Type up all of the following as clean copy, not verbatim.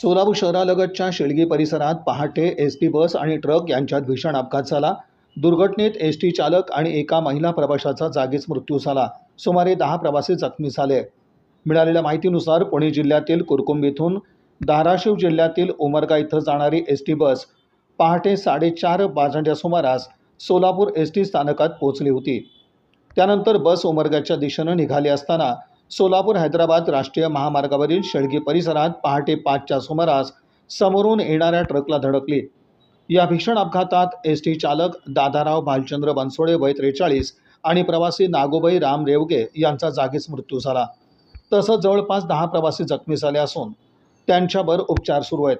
सोलापूर शहरालगतच्या शेळगी परिसरात पहाटे एसटी बस आणि ट्रक यांच्यात भीषण अपघात झाला। दुर्घटनेत एसटी चालक आणि एका महिला प्रवाशाचा जागीच मृत्यू झाला। सुमारे 10 प्रवासी जखमी झाले। मिळालेल्या माहितीनुसार पुणे जिल्ह्यातील कुरकुंबीतून धाराशिव जिल्ह्यातील उमरगा इथं जाणारी एसटी बस पहाटे 4:30 वाजण्याच्या सुमारास सोलापूर एसटी स्थानकात पोहोचली होती। त्यानंतर बस उमरगाच्या दिशेनं निघाली असताना सोलापूर हैदराबाद राष्ट्रीय महामार्गावरील शेळगी परिसरात पहाटे 5च्या सुमारास समोरून येणाऱ्या ट्रकला धडकली। या भीषण अपघातात एसटी चालक दादाराव भालचंद्र बनसोडे वय 43 आणि प्रवासी नागोबाई राम रेवगे यांचा जागीच मृत्यू झाला। तसंच जवळपास 10 प्रवासी जखमी झाले असून त्यांच्यावर उपचार सुरू आहेत।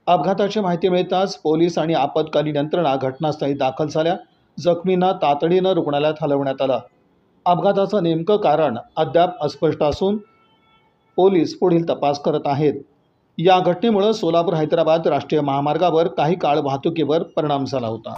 अपघाताची माहिती मिळताच पोलीस आणि आपत्कालीन यंत्रणा घटनास्थळी दाखल झाल्या। जखमींना तातडीनं रुग्णालयात हलवण्यात आलं। अपघाताचं नेमकं कारण अद्याप अस्पष्ट असून पोलीस पुढील तपास करत आहेत। या घटनेमुळे सोलापूर हैदराबाद राष्ट्रीय महामार्गावर काही काळ वाहतुकीवर परिणाम झाला होता।